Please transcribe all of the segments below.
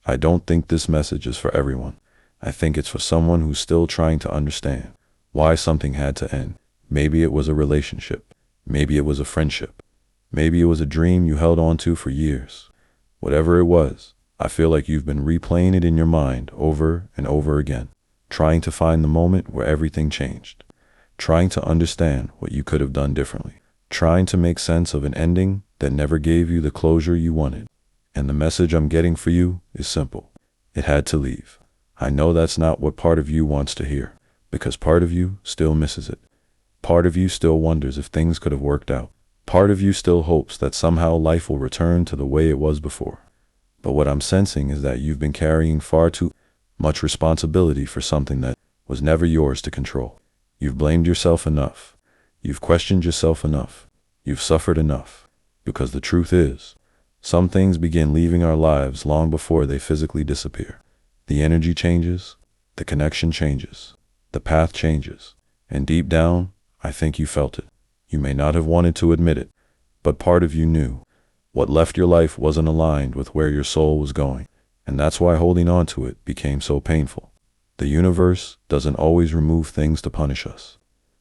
I don't think this message is for everyone. I think it's for someone who's still trying to understand why something had to end. Maybe it was a relationship. Maybe it was a friendship. Maybe it was a dream you held on to for years. Whatever it was, I feel like you've been replaying it in your mind over and over again, trying to find the moment where everything changed, trying to understand what you could have done differently, trying to make sense of an ending that never gave you the closure you wanted. And the message I'm getting for you is simple. It had to leave. I know that's not what part of you wants to hear, because part of you still misses it. Part of you still wonders if things could have worked out. Part of you still hopes that somehow life will return to the way it was before. But what I'm sensing is that you've been carrying far too much responsibility for something that was never yours to control. You've blamed yourself enough. You've questioned yourself enough. You've suffered enough. Because the truth is, some things begin leaving our lives long before they physically disappear. The energy changes, the connection changes, the path changes, and deep down, I think you felt it. You may not have wanted to admit it, but part of you knew. What left your life wasn't aligned with where your soul was going, and that's why holding on to it became so painful. The universe doesn't always remove things to punish us.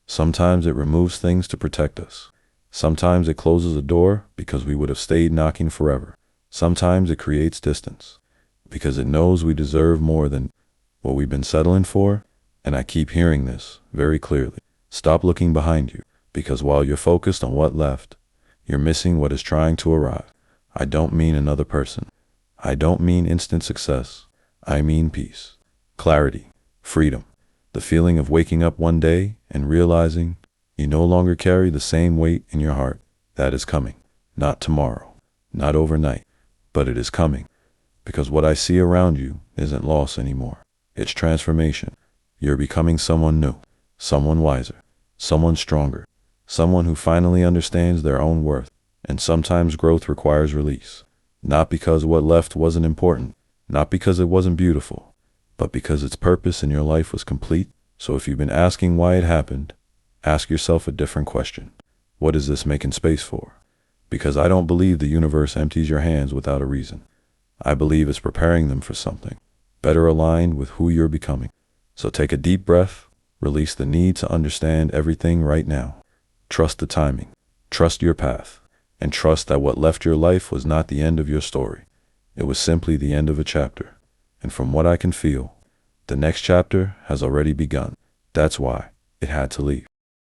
Sometimes it removes things to protect us. Sometimes it closes a door because we would have stayed knocking forever. Sometimes it creates distance because it knows we deserve more than what we've been settling for. And I keep hearing this very clearly. Stop looking behind you, because while you're focused on what left, you're missing what is trying to arrive. I don't mean another person. I don't mean instant success. I mean peace, clarity, freedom, the feeling of waking up one day and realizing you no longer carry the same weight in your heart. That is coming. Not tomorrow, not overnight, but it is coming. Because what I see around you isn't loss anymore. It's transformation. You're becoming someone new, someone wiser, someone stronger, someone who finally understands their own worth. And sometimes growth requires release. Not because what left wasn't important, not because it wasn't beautiful, but because its purpose in your life was complete. So if you've been asking why it happened, ask yourself a different question. What is this making space for? Because I don't believe the universe empties your hands without a reason. I believe it's preparing them for something better aligned with who you're becoming. So take a deep breath, release the need to understand everything right now. Trust the timing, trust your path, and trust that what left your life was not the end of your story. It was simply the end of a chapter. And from what I can feel, the next chapter has already begun. That's why it had to leave.